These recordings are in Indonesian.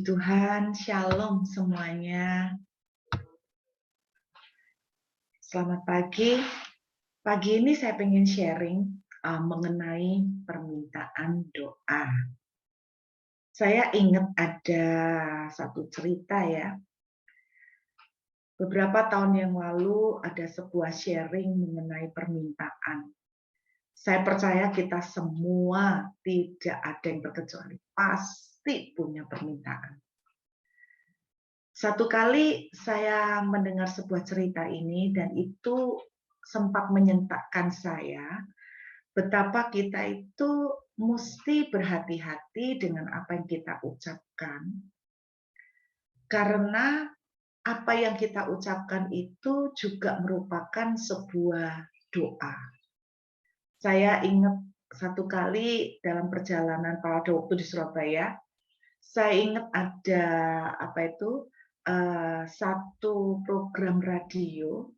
Tuhan, shalom semuanya. Selamat pagi. Pagi ini saya pengen sharing mengenai permintaan doa. Saya ingat ada satu cerita ya. Beberapa tahun yang lalu ada sebuah sharing mengenai permintaan. Saya percaya kita semua tidak ada yang terkecuali, pasti punya permintaan. Satu kali saya mendengar sebuah cerita ini dan itu sempat menyentakkan saya, betapa kita itu mesti berhati-hati dengan apa yang kita ucapkan. Karena apa yang kita ucapkan itu juga merupakan sebuah doa. Saya ingat satu kali dalam perjalanan pada waktu di Surabaya, saya ingat ada satu program radio,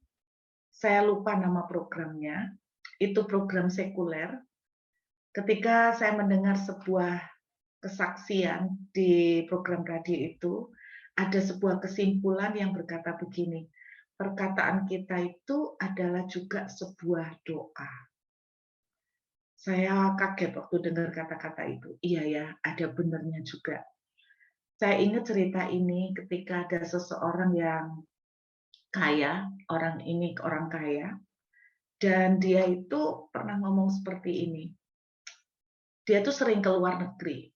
saya lupa nama programnya, itu program sekuler. Ketika saya mendengar sebuah kesaksian di program radio itu, ada sebuah kesimpulan yang berkata begini, perkataan kita itu adalah juga sebuah doa. Saya kaget waktu dengar kata-kata itu. Iya ya, ada benernya juga. Saya ingat cerita ini ketika ada seseorang yang kaya, orang ini orang kaya, dan dia itu pernah ngomong seperti ini. Dia tuh sering ke luar negeri.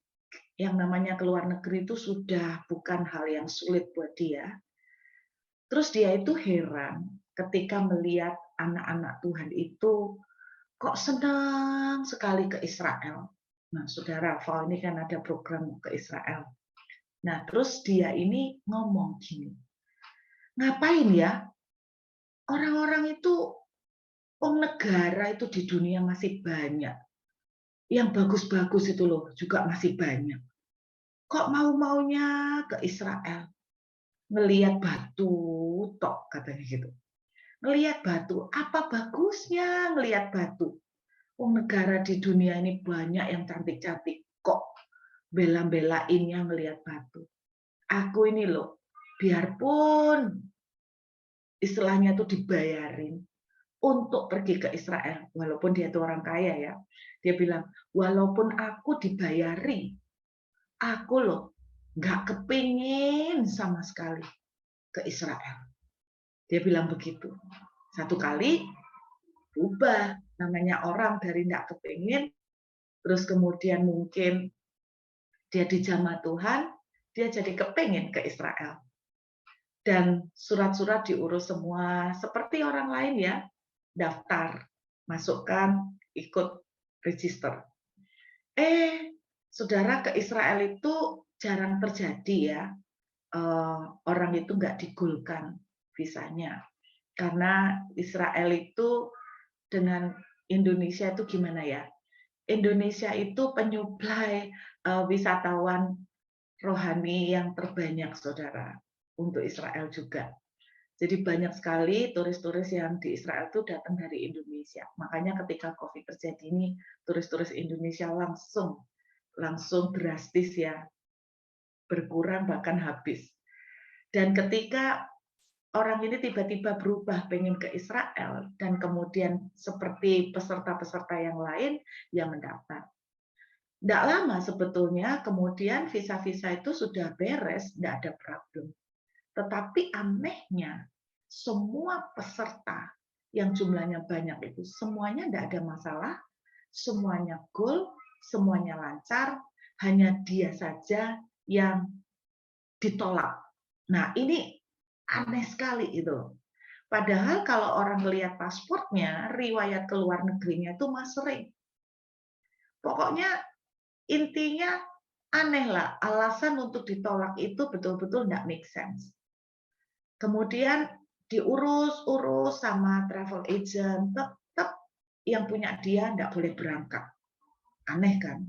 Yang namanya ke luar negeri itu sudah bukan hal yang sulit buat dia. Terus dia itu heran ketika melihat anak-anak Tuhan itu kok senang sekali ke Israel. Nah, Saudara, Val ini kan ada program ke Israel. Nah, terus dia ini ngomong gini, ngapain ya orang-orang itu, negara itu di dunia masih banyak, yang bagus-bagus itu loh juga masih banyak. Kok mau-maunya ke Israel? Ngelihat batu tok katanya gitu. Ngelihat batu, apa bagusnya ngelihat batu? Negara di dunia ini banyak yang cantik-cantik, kok bela-belainnya ngelihat batu. Aku ini loh, biarpun istilahnya tuh dibayarin untuk pergi ke Israel, walaupun dia itu orang kaya ya. Dia bilang, walaupun aku dibayari, aku loh nggak kepingin sama sekali ke Israel. Dia bilang begitu. Satu kali ubah, namanya orang dari nggak kepingin, terus kemudian mungkin dia dijamah Tuhan, dia jadi kepingin ke Israel. Dan surat-surat diurus semua seperti orang lain ya, daftar, masukkan, ikut register. Saudara, ke Israel itu jarang terjadi ya, orang itu nggak digulkan visanya. Karena Israel itu dengan Indonesia itu gimana ya? Indonesia itu penyuplai wisatawan rohani yang terbanyak, Saudara, untuk Israel juga. Jadi banyak sekali turis-turis yang di Israel itu datang dari Indonesia. Makanya ketika COVID terjadi ini, turis-turis Indonesia langsung drastis ya, berkurang bahkan habis. Dan ketika orang ini tiba-tiba berubah pengen ke Israel, dan kemudian seperti peserta-peserta yang lain yang mendaftar. Tidak lama sebetulnya, kemudian visa-visa itu sudah beres, tidak ada problem. Tetapi anehnya, semua peserta yang jumlahnya banyak itu, semuanya tidak ada masalah, semuanya goal, semuanya lancar, hanya dia saja yang ditolak. Nah, ini aneh sekali itu. Padahal kalau orang melihat paspornya, riwayat ke luar negerinya itu mas sering. Pokoknya intinya aneh lah, alasan untuk ditolak itu betul-betul tidak make sense. Kemudian diurus-urus sama travel agent, tetap yang punya dia tidak boleh berangkat. Aneh kan?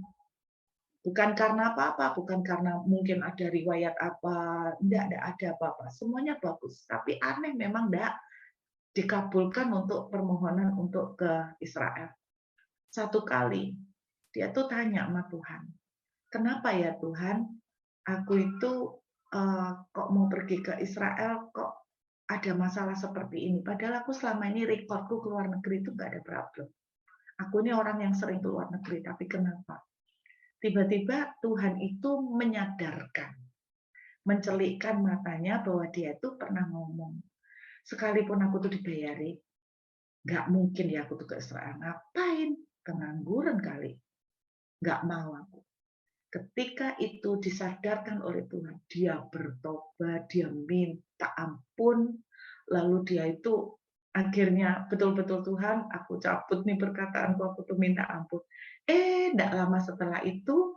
Bukan karena apa-apa, bukan karena mungkin ada riwayat apa, tidak ada apa-apa. Semuanya bagus, tapi aneh memang tidak dikabulkan untuk permohonan untuk ke Israel. Satu kali, dia tuh tanya sama Tuhan, kenapa ya Tuhan, aku itu kok mau pergi ke Israel, kok ada masalah seperti ini. Padahal aku selama ini rekodku ke luar negeri itu nggak ada problem. Aku ini orang yang sering ke luar negeri, tapi kenapa? Tiba-tiba Tuhan itu menyadarkan, mencelikkan matanya bahwa dia itu pernah ngomong, sekalipun aku tuh dibayari, nggak mungkin ya aku tuh ke Israel. Ngapain? Pengangguran kali. Nggak mau aku. Ketika itu disadarkan oleh Tuhan, dia bertobat, dia minta ampun, lalu dia itu akhirnya betul-betul Tuhan, aku cabut nih perkataanku, aku tuh minta ampun. Tidak lama setelah itu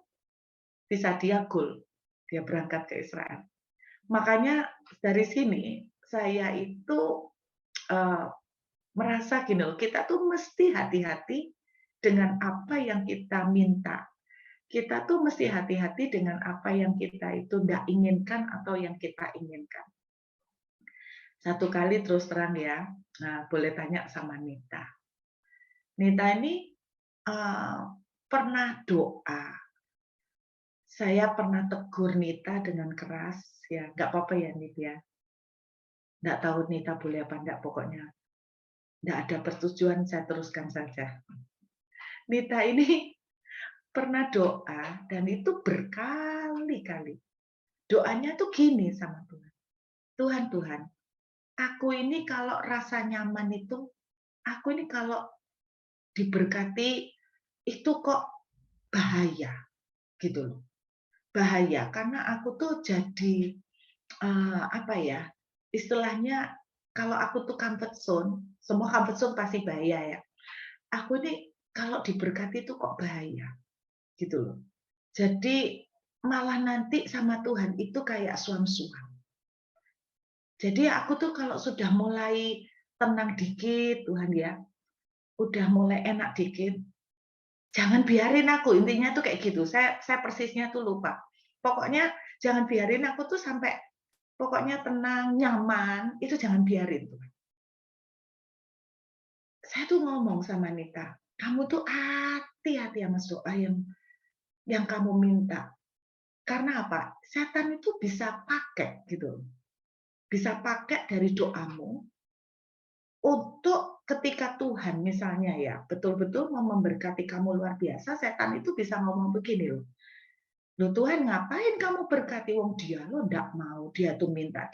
bisa dia goal, dia berangkat ke Israel. Makanya dari sini saya itu eh, merasa gini loh, kita tuh mesti hati-hati dengan apa yang kita minta. Kita tuh mesti hati-hati dengan apa yang kita itu tidak inginkan atau yang kita inginkan. Satu kali terus terang ya, nah, boleh tanya sama Nita. Nita ini pernah doa. Saya pernah tegur Nita dengan keras, ya nggak apa-apa ya Nita ya. Nggak tahu Nita boleh apa enggak, pokoknya nggak ada persetujuan, saya teruskan saja. Nita ini pernah doa dan itu berkali-kali. Doanya tuh gini sama Tuhan. Tuhan, Tuhan, aku ini kalau rasa nyaman itu, aku ini kalau diberkati itu kok bahaya gitu loh. Bahaya karena aku tuh jadi apa ya? Istilahnya kalau aku tuh comfort zone, semua comfort zone pasti bahaya ya. Aku ini kalau diberkati itu kok bahaya gitu loh. Jadi malah nanti sama Tuhan itu kayak suam-suam. Jadi aku tuh kalau sudah mulai tenang dikit, Tuhan ya, udah mulai enak dikit, jangan biarin aku, intinya tuh kayak gitu. Saya persisnya tuh lupa. Pokoknya jangan biarin aku tuh sampai pokoknya tenang, nyaman, itu jangan biarin, Tuhan. Saya tuh ngomong sama Nita, kamu tuh hati-hati sama doa yang kamu minta. Karena apa? Setan itu bisa pakai gitu. Bisa pakai dari doamu untuk ketika Tuhan misalnya ya betul-betul mau memberkati kamu luar biasa, setan itu bisa ngomong begini loh. Loh Tuhan, ngapain kamu berkati wong dia lo ndak mau, dia tuh minta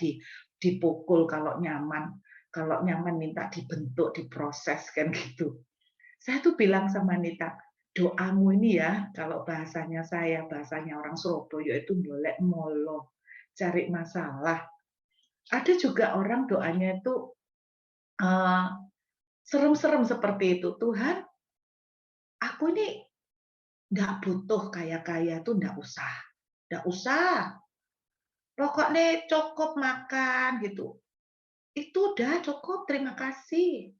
dipukul kalau nyaman minta dibentuk, diproses kan gitu. Saya tuh bilang sama Nita, doamu ini ya, kalau bahasanya orang Surabaya itu boleh molo, cari masalah. Ada juga orang doanya itu eh, serem-serem seperti itu. Tuhan, aku ini nggak butuh kaya-kaya tuh nggak usah. Nggak usah. Pokoknya cukup makan gitu. Itu udah cukup, terima kasih.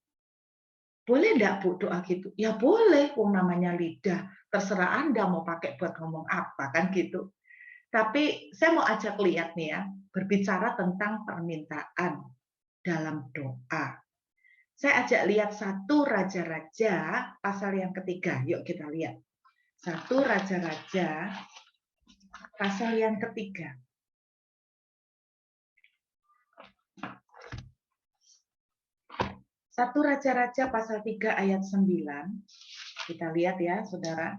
Boleh nggak Bu doa gitu? Ya boleh, wong namanya lidah. Terserah Anda mau pakai buat ngomong apa kan gitu. Tapi saya mau ajak lihat nih ya, berbicara tentang permintaan dalam doa. Saya ajak lihat 1 Raja-Raja pasal yang ketiga. Yuk kita lihat. 1 Raja-Raja pasal yang ketiga. 1 Raja-Raja pasal 3 ayat 9. Kita lihat ya, Saudara.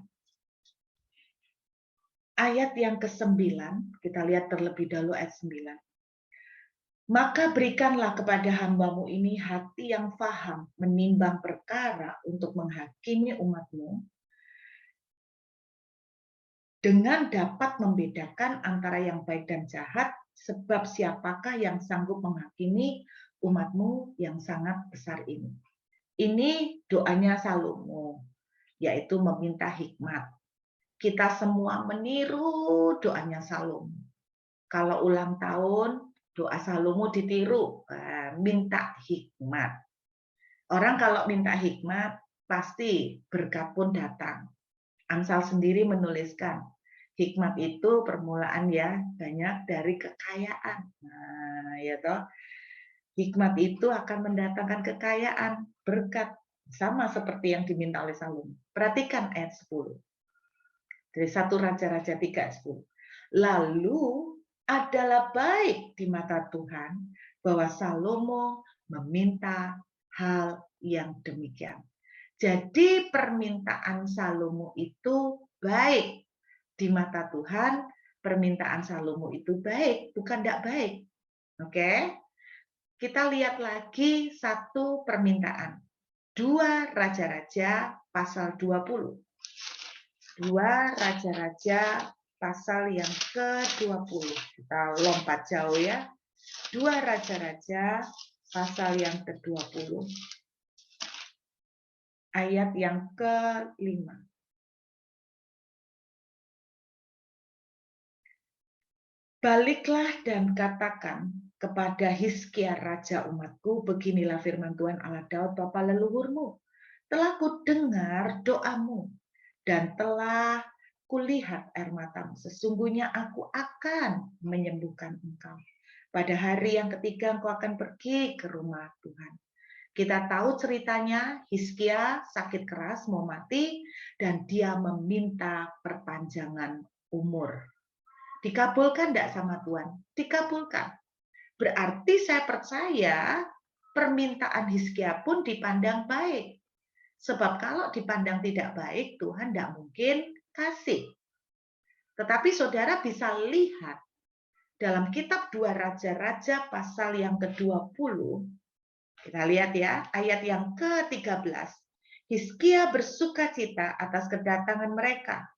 Ayat yang ke-9, kita lihat terlebih dahulu ayat 9. Maka berikanlah kepada hambamu ini hati yang faham menimbang perkara untuk menghakimi umatmu, dengan dapat membedakan antara yang baik dan jahat, sebab siapakah yang sanggup menghakimi umatmu yang sangat besar ini. Ini doanya Salomo, yaitu meminta hikmat. Kita semua meniru doanya Salomo. Kalau ulang tahun, doa Salomo ditiru, minta hikmat. Orang kalau minta hikmat, pasti berkat pun datang. Amsal sendiri menuliskan, hikmat itu permulaan ya banyak dari kekayaan. Nah, ya toh. Hikmat itu akan mendatangkan kekayaan, berkat, sama seperti yang diminta oleh Salomo. Perhatikan ayat 10. Dari 1 Raja-Raja 3 ayat 10. Lalu adalah baik di mata Tuhan bahwa Salomo meminta hal yang demikian. Jadi permintaan Salomo itu baik di mata Tuhan, permintaan Salomo itu baik, bukan tidak baik. Oke? Kita lihat lagi satu permintaan. 2 Raja-Raja pasal 20. 2 Raja-Raja pasal yang ke-20. Kita lompat jauh ya. 2 Raja-Raja pasal yang ke-20. Ayat yang ke-5. Baliklah dan katakan kepada Hizkia raja umatku, beginilah firman Tuhan Allah Daud bapa leluhurmu. Telah kudengar doamu dan telah kulihat air matamu. Sesungguhnya aku akan menyembuhkan engkau. Pada hari yang ketiga engkau akan pergi ke rumah Tuhan. Kita tahu ceritanya, Hizkia sakit keras mau mati dan dia meminta perpanjangan umur. Dikabulkan enggak sama Tuhan? Dikabulkan. Berarti saya percaya permintaan Hizkia pun dipandang baik. Sebab kalau dipandang tidak baik, Tuhan tidak mungkin kasih. Tetapi saudara bisa lihat dalam kitab 2 Raja-Raja pasal yang ke-20, kita lihat ya, ayat yang ke-13. Hizkia bersukacita atas kedatangan mereka.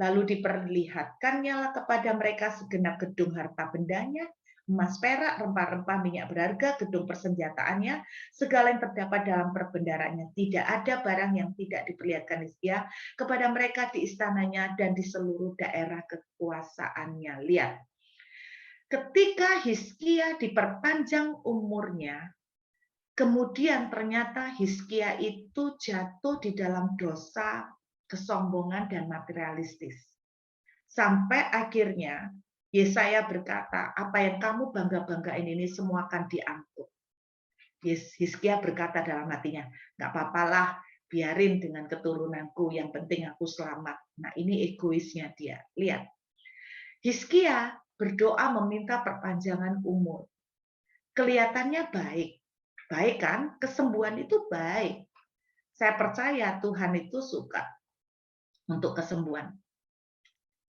Lalu diperlihatkannya lah kepada mereka segenap gedung harta bendanya, emas perak, rempah-rempah, minyak berharga, gedung persenjataannya, segala yang terdapat dalam perbendaharanya. Tidak ada barang yang tidak diperlihatkan Hizkia kepada mereka di istananya dan di seluruh daerah kekuasaannya. Lihat, ketika Hizkia diperpanjang umurnya, kemudian ternyata Hizkia itu jatuh di dalam dosa kesombongan dan materialistis. Sampai akhirnya Yesaya berkata, apa yang kamu bangga-banggain ini semua akan diangkut. Hizkia berkata dalam hatinya, nggak apa-apalah, biarin dengan keturunanku, yang penting aku selamat. Nah ini egoisnya dia. Lihat, Hizkia berdoa meminta perpanjangan umur. Kelihatannya baik. Baik kan? Kesembuhan itu baik. Saya percaya Tuhan itu suka untuk kesembuhan.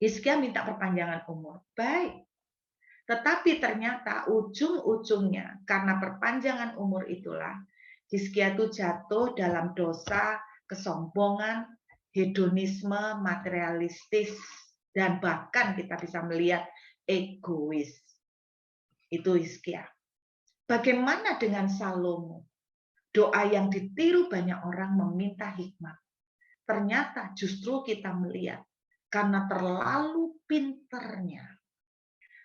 Hizkia minta perpanjangan umur. Baik. Tetapi ternyata ujung-ujungnya karena perpanjangan umur itulah Hizkia itu jatuh dalam dosa, kesombongan, hedonisme, materialistis, dan bahkan kita bisa melihat egois. Itu Hizkia. Bagaimana dengan Salomo? Doa yang ditiru banyak orang meminta hikmat. Ternyata justru kita melihat karena terlalu pinternya.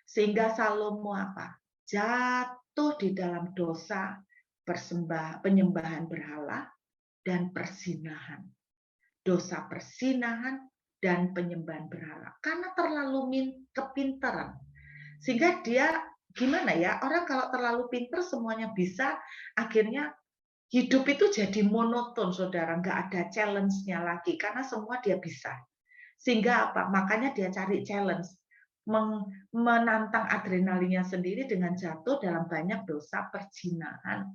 Sehingga Salomo apa? Jatuh di dalam dosa penyembahan berhala dan persinahan. Dosa persinahan dan penyembahan berhala. Karena terlalu kepintaran. Sehingga dia gimana ya? Orang kalau terlalu pinter semuanya bisa, akhirnya hidup itu jadi monoton, saudara. Nggak ada challenge-nya lagi, karena semua dia bisa. Sehingga apa? Makanya dia cari challenge. Menantang adrenalinnya sendiri dengan jatuh dalam banyak dosa perzinahan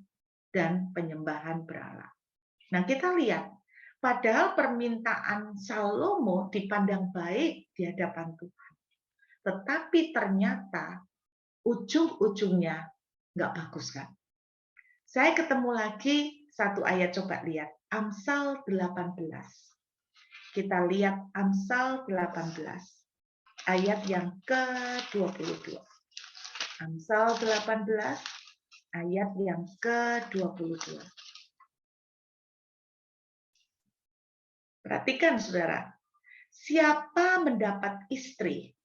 dan penyembahan berhala. Nah, kita lihat. Padahal permintaan Salomo dipandang baik di hadapan Tuhan. Tetapi ternyata ujung-ujungnya nggak bagus kan? Saya ketemu lagi satu ayat, coba lihat. Amsal 18. Kita lihat Amsal 18. Ayat yang ke-22. Amsal 18. Ayat yang ke-22. Perhatikan saudara. Siapa mendapat istri,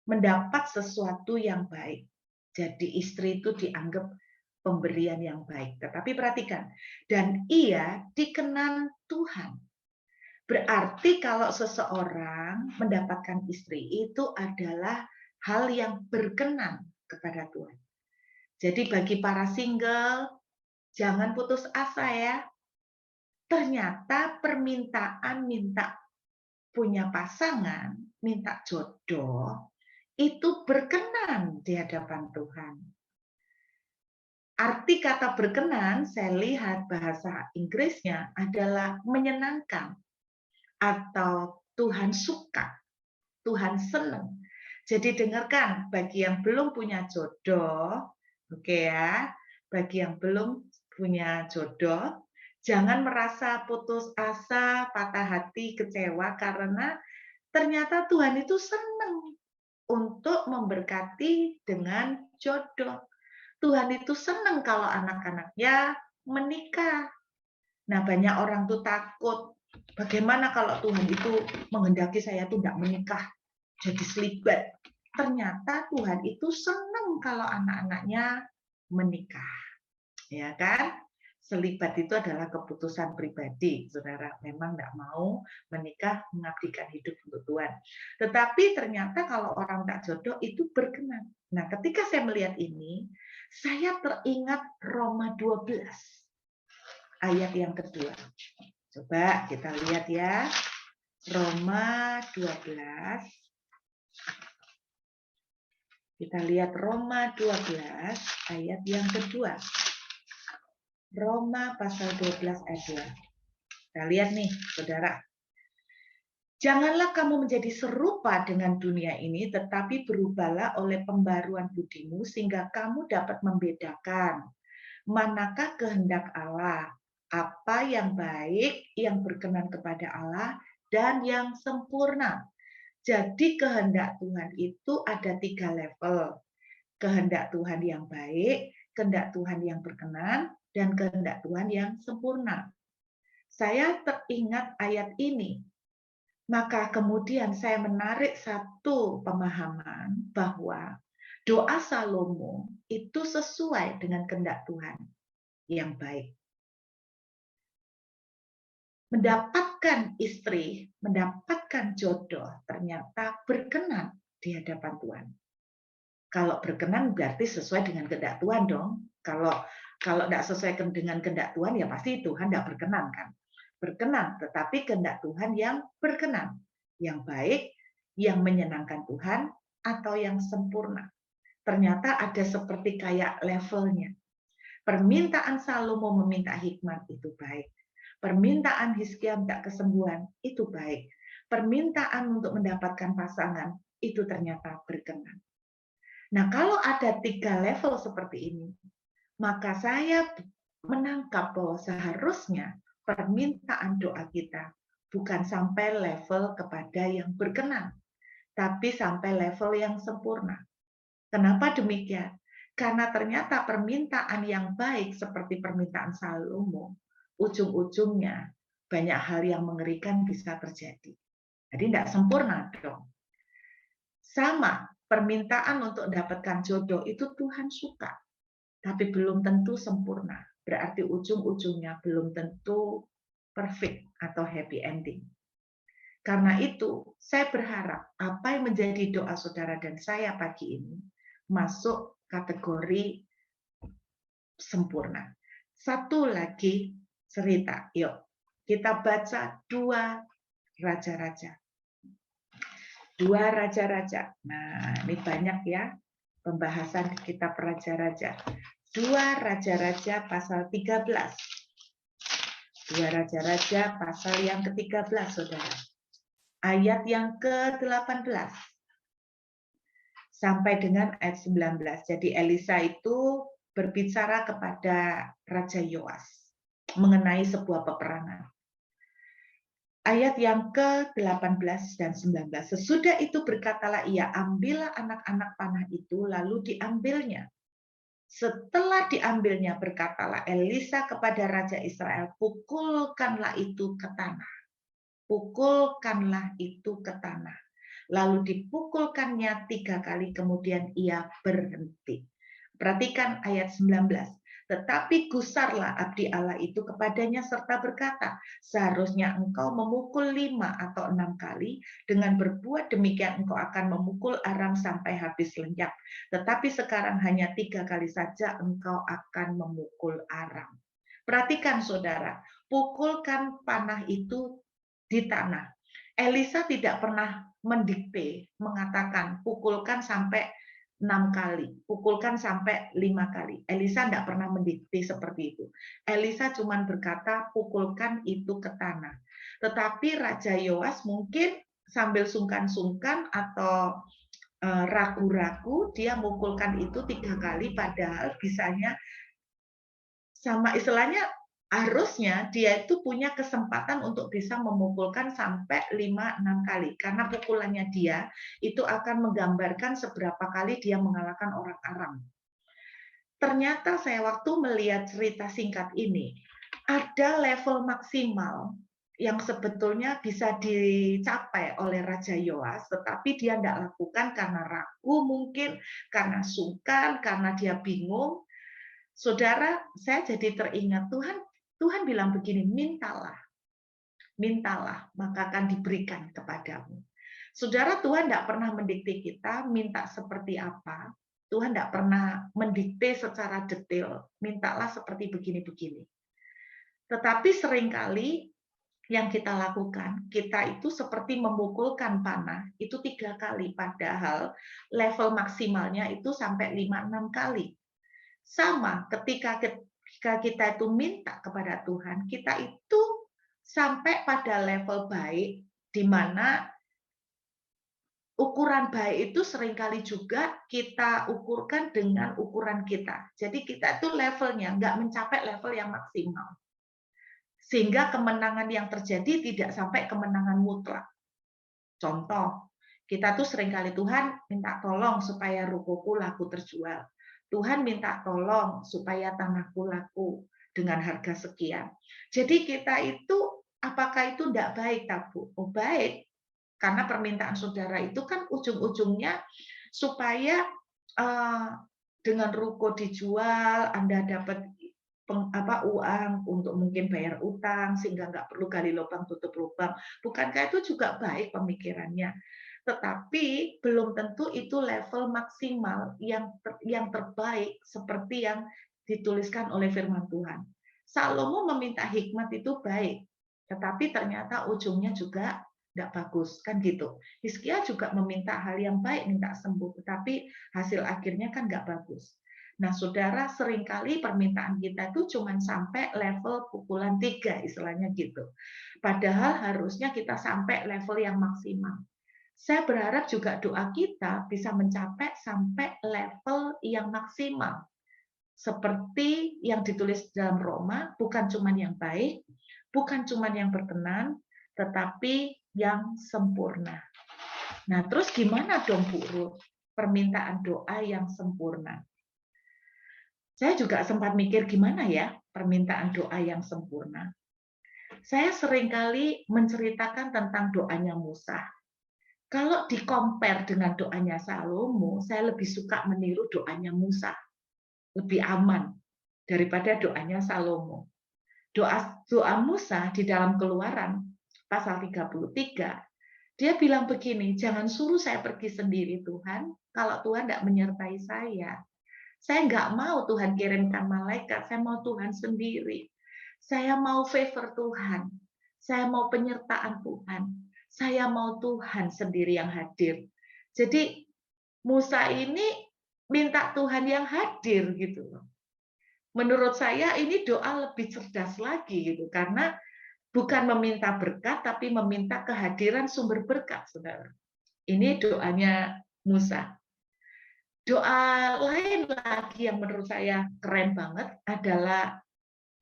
mendapat sesuatu yang baik. Jadi istri itu dianggap pemberian yang baik. Tetapi perhatikan, dan ia dikenan Tuhan. Berarti kalau seseorang mendapatkan istri itu adalah hal yang berkenan kepada Tuhan. Jadi bagi para single, jangan putus asa ya. Ternyata permintaan minta punya pasangan, minta jodoh, itu berkenan di hadapan Tuhan. Arti kata berkenan, saya lihat bahasa Inggrisnya adalah menyenangkan atau Tuhan suka, Tuhan senang. Jadi dengarkan, bagi yang belum punya jodoh, oke ya, bagi yang belum punya jodoh, jangan merasa putus asa, patah hati, kecewa karena ternyata Tuhan itu senang untuk memberkati dengan jodoh. Tuhan itu senang kalau anak-anaknya menikah. Nah, banyak orang tuh takut. Bagaimana kalau Tuhan itu menghendaki saya tuh tidak menikah, jadi selibat. Ternyata Tuhan itu senang kalau anak-anaknya menikah. Ya kan? Selibat itu adalah keputusan pribadi, saudara. Memang tidak mau menikah, mengabdikan hidup untuk Tuhan. Tetapi ternyata kalau orang tak jodoh itu berkenan. Nah, ketika saya melihat ini, saya teringat Roma 12, ayat yang kedua. Coba kita lihat ya. Roma 12. Kita lihat Roma 12, ayat yang kedua. Roma pasal 12 ayat 2. Kita lihat nih, saudara. Janganlah kamu menjadi serupa dengan dunia ini, tetapi berubahlah oleh pembaruan budimu, sehingga kamu dapat membedakan manakah kehendak Allah, apa yang baik, yang berkenan kepada Allah, dan yang sempurna. Jadi kehendak Tuhan itu ada 3 level. Kehendak Tuhan yang baik, kehendak Tuhan yang berkenan, dan kehendak Tuhan yang sempurna. Saya teringat ayat ini, maka kemudian saya menarik satu pemahaman bahwa doa Salomo itu sesuai dengan kehendak Tuhan yang baik. Mendapatkan istri, mendapatkan jodoh, ternyata berkenan di hadapan Tuhan. Kalau berkenan berarti sesuai dengan kehendak Tuhan dong. Kalau tidak sesuai dengan kehendak Tuhan, ya pasti Tuhan tidak berkenan kan. Berkenan, tetapi kehendak Tuhan yang berkenan, yang baik, yang menyenangkan Tuhan, atau yang sempurna. Ternyata ada seperti kayak levelnya. Permintaan Salomo meminta hikmat itu baik. Permintaan Hizkia minta kesembuhan itu baik. Permintaan untuk mendapatkan pasangan itu ternyata berkenan. Nah, kalau ada 3 level seperti ini, maka saya menangkap bahwa seharusnya permintaan doa kita bukan sampai level kepada yang berkenan, tapi sampai level yang sempurna. Kenapa demikian? Karena ternyata permintaan yang baik seperti permintaan Salomo, ujung-ujungnya banyak hal yang mengerikan bisa terjadi. Jadi tidak sempurna dong. Sama, permintaan untuk mendapatkan jodoh itu Tuhan suka, tapi belum tentu sempurna. Berarti ujung-ujungnya belum tentu perfect atau happy ending. Karena itu, saya berharap apa yang menjadi doa saudara dan saya pagi ini masuk kategori sempurna. Satu lagi cerita, yuk kita baca 2 Raja-Raja. 2 Raja-Raja. Nah, ini banyak ya pembahasan kitab Raja-Raja. 2 Raja-Raja pasal 13. 2 Raja-Raja pasal yang ke-13, saudara. Ayat yang ke-18 sampai dengan ayat 19. Jadi Elisa itu berbicara kepada Raja Yoas mengenai sebuah peperangan. Ayat yang ke-18 dan 19. Sesudah itu berkatalah ia, ambillah anak-anak panah itu, lalu diambilnya. Setelah diambilnya, berkatalah Elisa kepada Raja Israel, pukulkanlah itu ke tanah. Pukulkanlah itu ke tanah. Lalu dipukulkannya 3 kali, kemudian ia berhenti. Perhatikan ayat 19. Tetapi gusarlah abdi Allah itu kepadanya serta berkata, seharusnya engkau memukul 5 atau 6 kali, dengan berbuat demikian engkau akan memukul Aram sampai habis lenyap. Tetapi sekarang hanya 3 kali saja engkau akan memukul Aram. Perhatikan saudara, pukulkan panah itu di tanah. Elisa tidak pernah mendikte, mengatakan pukulkan sampai 6 kali, pukulkan sampai 5 kali. Elisa tidak pernah mendikte seperti itu. Elisa cuma berkata, pukulkan itu ke tanah. Tetapi Raja Yoas mungkin sambil sungkan-sungkan atau ragu-ragu, dia mukulkan itu 3 kali, padahal bisanya sama istilahnya harusnya dia itu punya kesempatan untuk bisa memukulkan sampai 5-6 kali. Karena pukulannya dia itu akan menggambarkan seberapa kali dia mengalahkan orang Aram. Ternyata saya waktu melihat cerita singkat ini, ada level maksimal yang sebetulnya bisa dicapai oleh Raja Yoas, tetapi dia tidak lakukan karena ragu mungkin, karena sungkan, karena dia bingung. Saudara, saya jadi teringat Tuhan bilang begini, mintalah, maka akan diberikan kepadamu. Saudara, Tuhan tidak pernah mendikte kita minta seperti apa. Tuhan tidak pernah mendikte secara detail, mintalah seperti begini-begini. Tetapi seringkali yang kita lakukan, kita itu seperti memukulkan panah, itu 3 kali, padahal level maksimalnya itu sampai 5-6 kali. Sama ketika kita itu minta kepada Tuhan, kita itu sampai pada level baik, di mana ukuran baik itu seringkali juga kita ukurkan dengan ukuran kita. Jadi kita itu levelnya nggak mencapai level yang maksimal. Sehingga kemenangan yang terjadi tidak sampai kemenangan mutlak. Contoh, kita tuh seringkali Tuhan minta tolong supaya rukoku laku terjual. Tuhan minta tolong supaya tanahku laku dengan harga sekian. Jadi kita itu, apakah itu tidak baik, Bu? Oh baik, karena permintaan saudara itu kan ujung-ujungnya supaya dengan ruko dijual, Anda dapat uang untuk mungkin bayar utang sehingga nggak perlu gali lubang tutup lubang. Bukankah itu juga baik pemikirannya? Tetapi belum tentu itu level maksimal yang terbaik seperti yang dituliskan oleh firman Tuhan. Salomo meminta hikmat itu baik, tetapi ternyata ujungnya juga tidak bagus, kan gitu. Hizkia juga meminta hal yang baik, minta sembuh, tetapi hasil akhirnya kan nggak bagus. Nah, saudara, seringkali permintaan kita itu cuma sampai level pukulan 3, istilahnya gitu. Padahal harusnya kita sampai level yang maksimal. Saya berharap juga doa kita bisa mencapai sampai level yang maksimal. Seperti yang ditulis dalam Roma, bukan cuma yang baik, bukan cuma yang berkenan, tetapi yang sempurna. Nah, terus gimana dong, Bu Ruth? Permintaan doa yang sempurna. Saya juga sempat mikir gimana ya permintaan doa yang sempurna. Saya seringkali menceritakan tentang doanya Musa. Kalau di-compare dengan doanya Salomo, saya lebih suka meniru doanya Musa. Lebih aman daripada doanya Salomo. Doa Musa di dalam Keluaran pasal 33, dia bilang begini, jangan suruh saya pergi sendiri Tuhan, kalau Tuhan tidak menyertai saya. Saya nggak mau Tuhan kirimkan malaikat, saya mau Tuhan sendiri. Saya mau favor Tuhan. Saya mau penyertaan Tuhan. Saya mau Tuhan sendiri yang hadir. Jadi Musa ini minta Tuhan yang hadir gitu. Menurut saya ini doa lebih cerdas lagi gitu, karena bukan meminta berkat tapi meminta kehadiran sumber berkat, Saudara. Ini doanya Musa. Doa lain lagi yang menurut saya keren banget adalah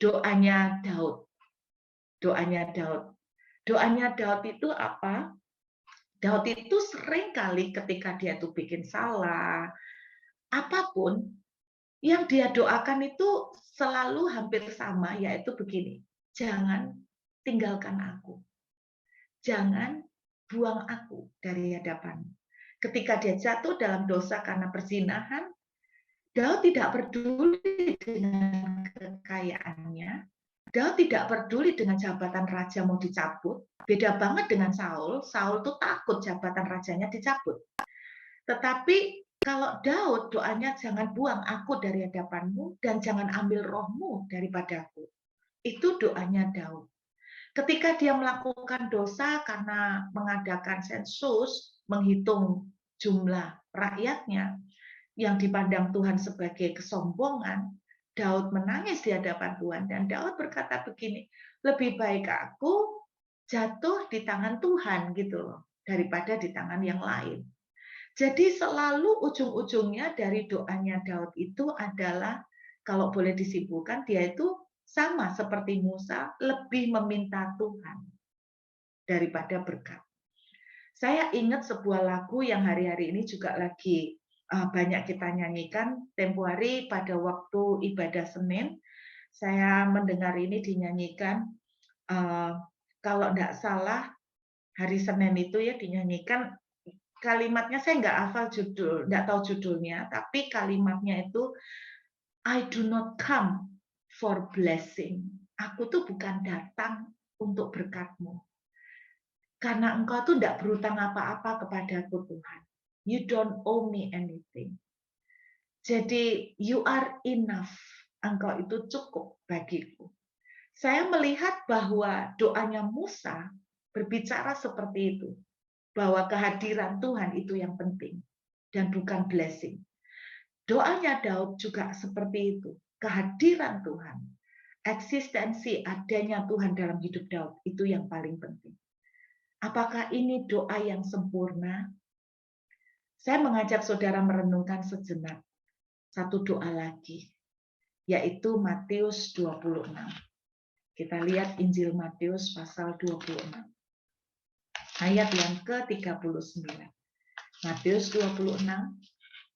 doanya Daud. Doanya Daud. Doanya Daud itu apa? Daud itu sering kali ketika dia tuh bikin salah, apapun yang dia doakan itu selalu hampir sama, yaitu begini, jangan tinggalkan aku. Jangan buang aku dari hadapanmu. Ketika dia jatuh dalam dosa karena perzinahan, Daud tidak peduli dengan kekayaannya, Daud tidak peduli dengan jabatan raja mau dicabut. Beda banget dengan Saul. Saul tuh takut jabatan rajanya dicabut. Tetapi kalau Daud doanya jangan buang aku dari hadapanmu dan jangan ambil rohmu daripadaku. Itu doanya Daud. Ketika dia melakukan dosa karena mengadakan sensus, menghitung jumlah rakyatnya, yang dipandang Tuhan sebagai kesombongan, Daud menangis di hadapan Tuhan dan Daud berkata begini, lebih baik aku jatuh di tangan Tuhan gitu loh daripada di tangan yang lain. Jadi selalu ujung-ujungnya dari doanya Daud itu adalah kalau boleh disimpulkan dia itu sama seperti Musa lebih meminta Tuhan daripada berkat. Saya ingat sebuah lagu yang hari-hari ini juga lagi banyak kita nyanyikan. Tempo hari pada waktu ibadah Senin, saya mendengar ini dinyanyikan. Kalau tidak salah, hari Senin itu ya dinyanyikan kalimatnya saya nggak hafal judul, nggak tahu judulnya, tapi kalimatnya itu I do not come for blessing. Aku tuh bukan datang untuk berkat-Mu. Karena engkau tuh tidak berutang apa-apa kepadaku Tuhan. You don't owe me anything. Jadi you are enough. Engkau itu cukup bagiku. Saya melihat bahwa doanya Musa berbicara seperti itu. Bahwa kehadiran Tuhan itu yang penting. Dan bukan blessing. Doanya Daud juga seperti itu. Kehadiran Tuhan. Eksistensi adanya Tuhan dalam hidup Daud. Itu yang paling penting. Apakah ini doa yang sempurna? Saya mengajak saudara merenungkan sejenak satu doa lagi, yaitu Matius 26. Kita lihat Injil Matius pasal 26, ayat yang ke-39. Matius 26,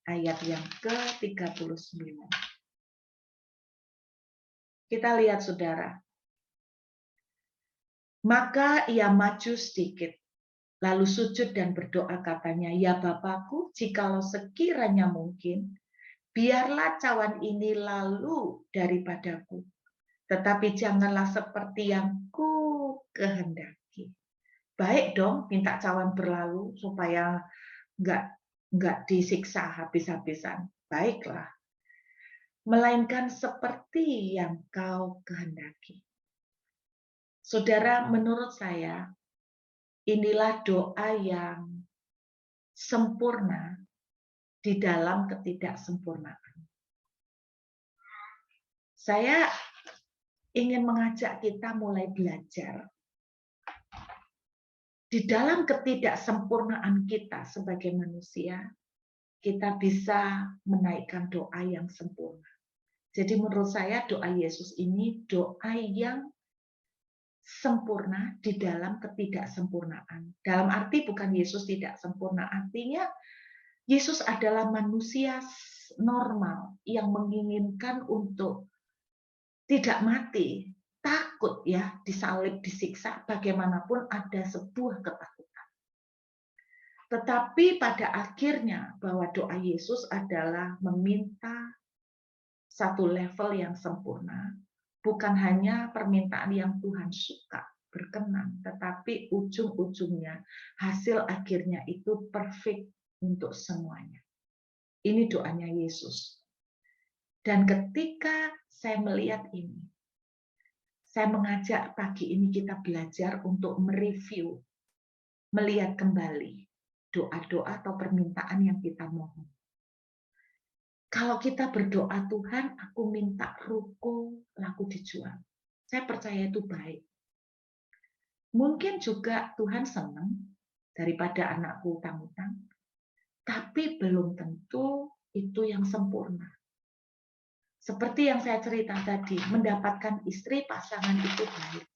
ayat yang ke-39. Kita lihat saudara. Maka ia maju sedikit, lalu sujud dan berdoa katanya, ya Bapakku, jikalau sekiranya mungkin, biarlah cawan ini lalu daripadaku, tetapi janganlah seperti yang ku kehendaki. Baik dong, minta cawan berlalu supaya nggak disiksa habis-habisan. Baiklah, melainkan seperti yang kau kehendaki. Saudara, menurut saya, inilah doa yang sempurna di dalam ketidaksempurnaan. Saya ingin mengajak kita mulai belajar. Di dalam ketidaksempurnaan kita sebagai manusia, kita bisa menaikkan doa yang sempurna. Jadi menurut saya doa Yesus ini doa yang sempurna di dalam ketidaksempurnaan. Dalam arti bukan Yesus tidak sempurna, artinya Yesus adalah manusia normal yang menginginkan untuk tidak mati, takut ya disalib, disiksa, bagaimanapun ada sebuah ketakutan. Tetapi pada akhirnya bahwa doa Yesus adalah meminta satu level yang sempurna, bukan hanya permintaan yang Tuhan suka, berkenan, tetapi ujung-ujungnya hasil akhirnya itu perfect untuk semuanya. Ini doanya Yesus. Dan ketika saya melihat ini, saya mengajak pagi ini kita belajar untuk mereview, melihat kembali doa-doa atau permintaan yang kita mohon. Kalau kita berdoa, Tuhan, aku minta ruko laku dijual. Saya percaya itu baik. Mungkin juga Tuhan senang daripada anakku utang-utang, tapi belum tentu itu yang sempurna. Seperti yang saya cerita tadi, mendapatkan istri pasangan itu baik.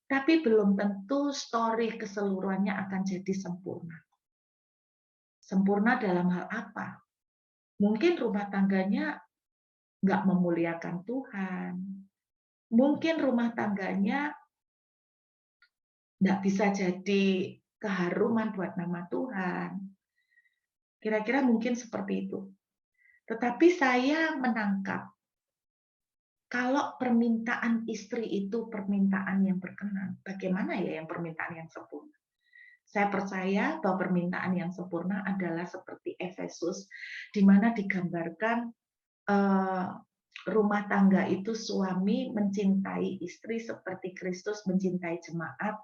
Tapi belum tentu story keseluruhannya akan jadi sempurna. Sempurna dalam hal apa? Mungkin rumah tangganya nggak memuliakan Tuhan. Mungkin rumah tangganya nggak bisa jadi keharuman buat nama Tuhan. Kira-kira mungkin seperti itu. Tetapi saya menangkap, kalau permintaan istri itu permintaan yang berkenan, bagaimana ya yang permintaan yang sempurna? Saya percaya bahwa permintaan yang sempurna adalah seperti Efesus, di mana digambarkan rumah tangga itu suami mencintai istri seperti Kristus mencintai jemaat,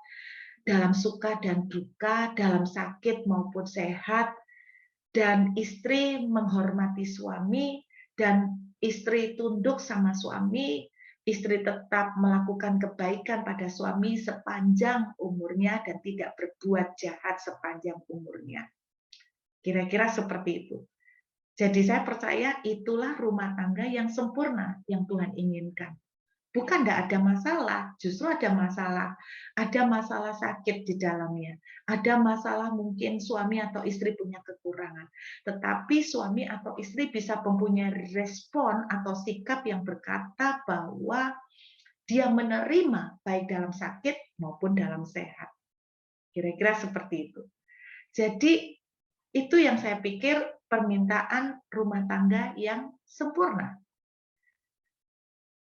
dalam suka dan duka, dalam sakit maupun sehat, dan istri menghormati suami, dan istri tunduk sama suami, istri tetap melakukan kebaikan pada suami sepanjang umurnya dan tidak berbuat jahat sepanjang umurnya. Kira-kira seperti itu. Jadi saya percaya itulah rumah tangga yang sempurna yang Tuhan inginkan. Bukan tidak ada masalah, justru ada masalah. Ada masalah sakit di dalamnya. Ada masalah mungkin suami atau istri punya kekurangan. Tetapi suami atau istri bisa mempunyai respon atau sikap yang berkata bahwa dia menerima baik dalam sakit maupun dalam sehat. Kira-kira seperti itu. Jadi itu yang saya pikir permintaan rumah tangga yang sempurna.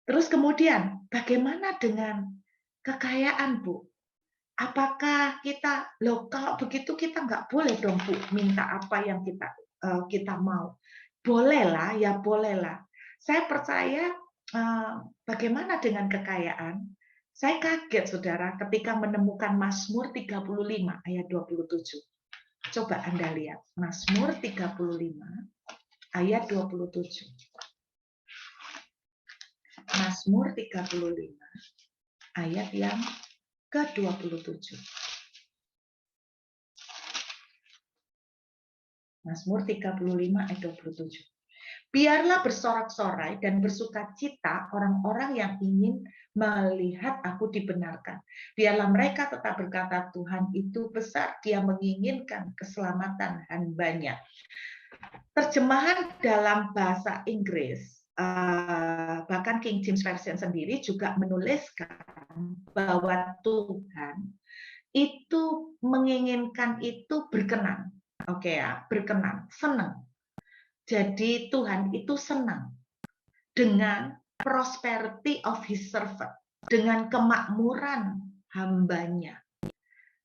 Terus kemudian, bagaimana dengan kekayaan, Bu? Apakah kita, loh kalau begitu kita nggak boleh dong, Bu, minta apa yang kita mau. Bolehlah, ya bolehlah. Saya percaya bagaimana dengan kekayaan? Saya kaget, Saudara, ketika menemukan Mazmur 35 ayat 27. Coba Anda lihat, Mazmur 35 ayat 27. Mazmur 35 ayat yang ke-27. Mazmur 35 ayat 27. Biarlah bersorak-sorai dan bersukacita orang-orang yang ingin melihat aku dibenarkan. Biarlah mereka tetap berkata, Tuhan itu besar, dia menginginkan keselamatan hamba-Nya. Terjemahan dalam bahasa Inggris, bahkan King James Version sendiri juga menuliskan bahwa Tuhan itu menginginkan itu berkenan. Oke ya, berkenan, senang. Jadi Tuhan itu senang dengan prosperity of his servant, dengan kemakmuran hambanya.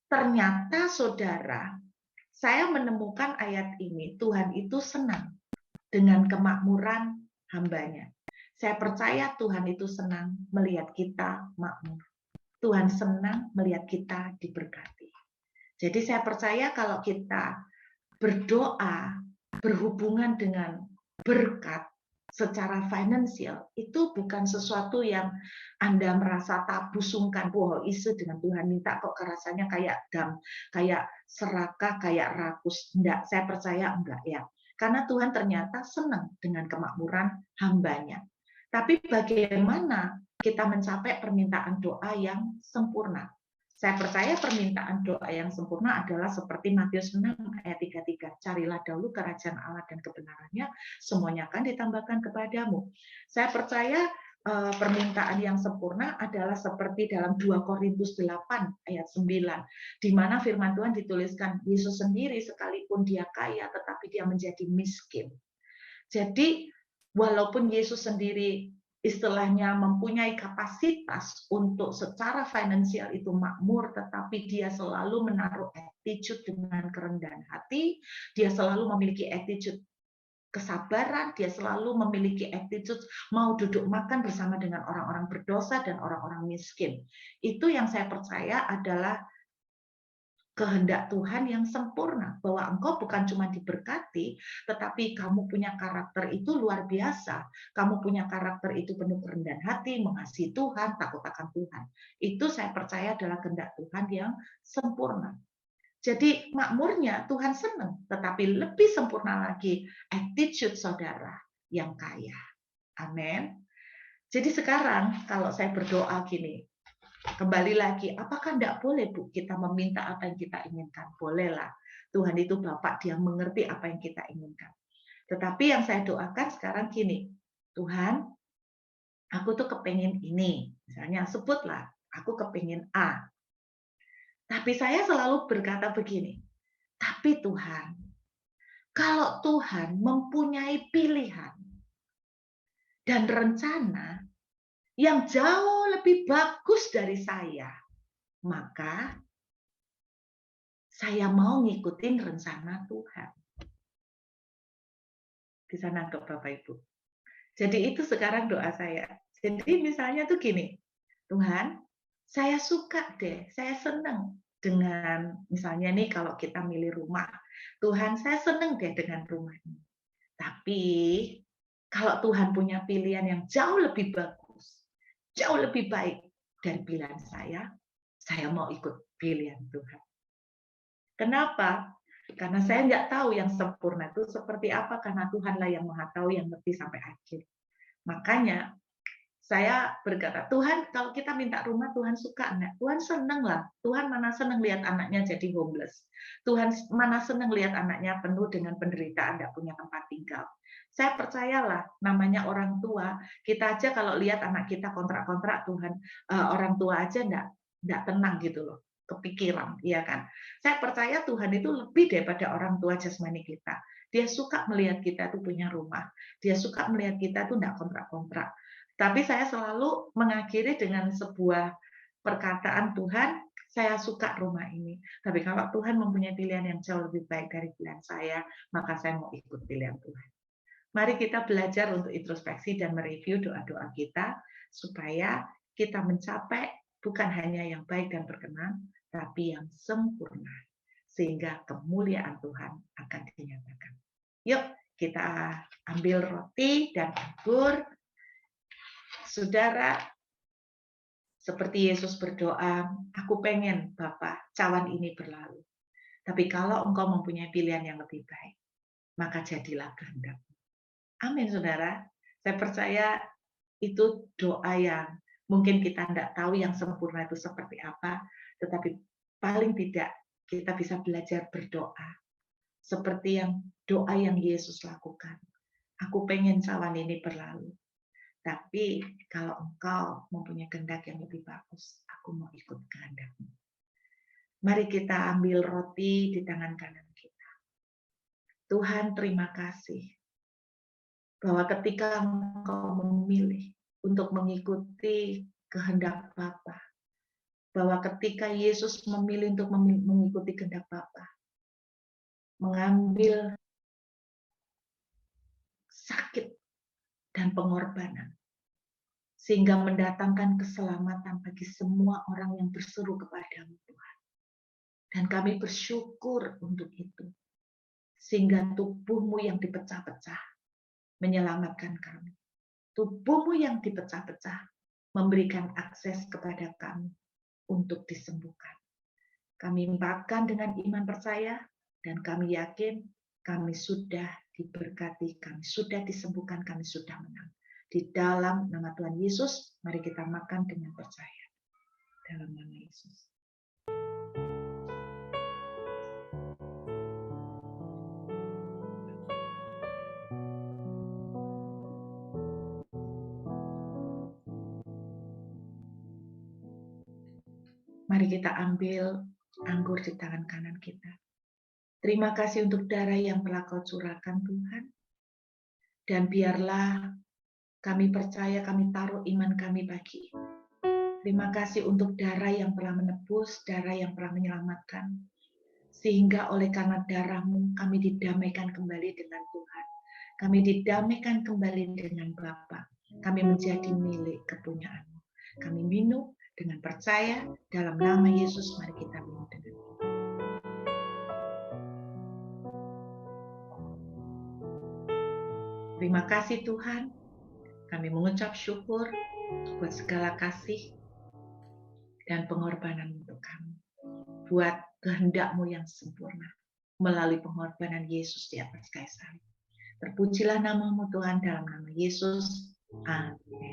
Ternyata saudara, saya menemukan ayat ini, Tuhan itu senang dengan kemakmuran hambanya. Saya percaya Tuhan itu senang melihat kita makmur. Tuhan senang melihat kita diberkati. Jadi saya percaya kalau kita berdoa, berhubungan dengan berkat secara finansial, itu bukan sesuatu yang Anda merasa tabu sungkan, wah isu dengan Tuhan minta kok rasanya kayak kayak serakah, kayak rakus. Enggak, saya percaya enggak ya. Karena Tuhan ternyata senang dengan kemakmuran hambanya. Tapi bagaimana kita mencapai permintaan doa yang sempurna? Saya percaya permintaan doa yang sempurna adalah seperti Matius 6 ayat 33. Carilah dahulu kerajaan Allah dan kebenarannya, semuanya akan ditambahkan kepadamu. Saya percaya permintaan yang sempurna adalah seperti dalam 2 Korintus 8 ayat 9, di mana firman Tuhan dituliskan, Yesus sendiri sekalipun dia kaya, tetapi dia menjadi miskin. Jadi, walaupun Yesus sendiri istilahnya mempunyai kapasitas untuk secara finansial itu makmur, tetapi dia selalu menaruh attitude dengan kerendahan hati, dia selalu memiliki attitude kesabaran, dia selalu memiliki attitude mau duduk makan bersama dengan orang-orang berdosa dan orang-orang miskin. Itu yang saya percaya adalah kehendak Tuhan yang sempurna, bahwa engkau bukan cuma diberkati, tetapi kamu punya karakter itu luar biasa. Kamu punya karakter itu penuh kerendahan hati, mengasihi Tuhan, takut akan Tuhan. Itu saya percaya adalah kehendak Tuhan yang sempurna. Jadi makmurnya Tuhan senang, tetapi lebih sempurna lagi attitude saudara yang kaya. Amin. Jadi sekarang kalau saya berdoa gini, kembali lagi, apakah tidak boleh, Bu, kita meminta apa yang kita inginkan? Bolehlah. Tuhan itu Bapak, dia mengerti apa yang kita inginkan. Tetapi yang saya doakan sekarang gini, Tuhan, aku tuh kepengen ini. Misalnya, sebutlah, aku kepengen A. Tapi saya selalu berkata begini, tapi Tuhan, kalau Tuhan mempunyai pilihan dan rencana yang jauh lebih bagus dari saya, maka saya mau ngikutin rencana Tuhan. Bisa nangkep Bapak Ibu. Jadi itu sekarang doa saya. Jadi misalnya tuh gini, Tuhan, saya suka deh, saya senang dengan misalnya nih kalau kita milih rumah, Tuhan saya senang deh dengan rumah ini. Tapi kalau Tuhan punya pilihan yang jauh lebih bagus, jauh lebih baik dari pilihan saya mau ikut pilihan Tuhan. Kenapa? Karena saya nggak tahu yang sempurna itu seperti apa, karena Tuhanlah yang Maha Tahu, yang ngerti sampai akhir. Makanya saya berkata, Tuhan kalau kita minta rumah, Tuhan suka enggak? Tuhan seneng lah. Tuhan mana seneng lihat anaknya jadi homeless. Tuhan mana seneng lihat anaknya penuh dengan penderitaan, enggak punya tempat tinggal. Saya percayalah, namanya orang tua, kita aja kalau lihat anak kita kontrak-kontrak, Tuhan, orang tua aja enggak tenang gitu loh, kepikiran, iya kan? Saya percaya Tuhan itu lebih daripada orang tua jasmani kita. Dia suka melihat kita tuh punya rumah. Dia suka melihat kita tuh enggak kontrak-kontrak. Tapi saya selalu mengakhiri dengan sebuah perkataan, Tuhan, saya suka rumah ini. Tapi kalau Tuhan mempunyai pilihan yang jauh lebih baik dari pilihan saya, maka saya mau ikut pilihan Tuhan. Mari kita belajar untuk introspeksi dan mereview doa-doa kita, supaya kita mencapai bukan hanya yang baik dan berkenan, tapi yang sempurna. Sehingga kemuliaan Tuhan akan dinyatakan. Yuk, kita ambil roti dan anggur. Saudara, seperti Yesus berdoa, aku pengen Bapa, cawan ini berlalu. Tapi kalau engkau mempunyai pilihan yang lebih baik, maka jadilah kehendak. Amin, saudara. Saya percaya itu doa yang mungkin kita tidak tahu yang sempurna itu seperti apa, tetapi paling tidak kita bisa belajar berdoa. Seperti yang doa yang Yesus lakukan. Aku pengen cawan ini berlalu. Tapi kalau engkau mempunyai kehendak yang lebih bagus, aku mau ikut kehendakmu. Mari kita ambil roti di tangan kanan kita. Tuhan, terima kasih bahwa ketika engkau memilih untuk mengikuti kehendak Bapa, bahwa ketika Yesus memilih untuk mengikuti kehendak Bapa, mengambil sakit dan pengorbanan, sehingga mendatangkan keselamatan bagi semua orang yang berseru kepadamu, Tuhan. Dan kami bersyukur untuk itu. Sehingga tubuhmu yang dipecah-pecah menyelamatkan kami. Tubuhmu yang dipecah-pecah memberikan akses kepada kami untuk disembuhkan. Kami makan dengan iman percaya, dan kami yakin kami sudah diberkati, kami sudah disembuhkan, kami sudah menang. Di dalam nama Tuhan Yesus, mari kita makan dengan percaya. Dalam nama Yesus. Mari kita ambil anggur di tangan kanan kita. Terima kasih untuk darah yang telah Kau curahkan, Tuhan. Dan biarlah kami percaya, kami taruh iman kami bagi itu. Terima kasih untuk darah yang telah menebus, darah yang telah menyelamatkan. Sehingga oleh karena darah-Mu, kami didamaikan kembali dengan Tuhan. Kami didamaikan kembali dengan Bapa. Kami menjadi milik kepunyaan-Mu. Kami minum dengan percaya dalam nama Yesus. Mari kita minum dengan iman. Terima kasih Tuhan. Kami mengucap syukur buat segala kasih dan pengorbanan untuk kami. Buat kehendak-Mu yang sempurna melalui pengorbanan Yesus di atas kayu salib. Terpujilah nama-Mu Tuhan, dalam nama Yesus. Amin.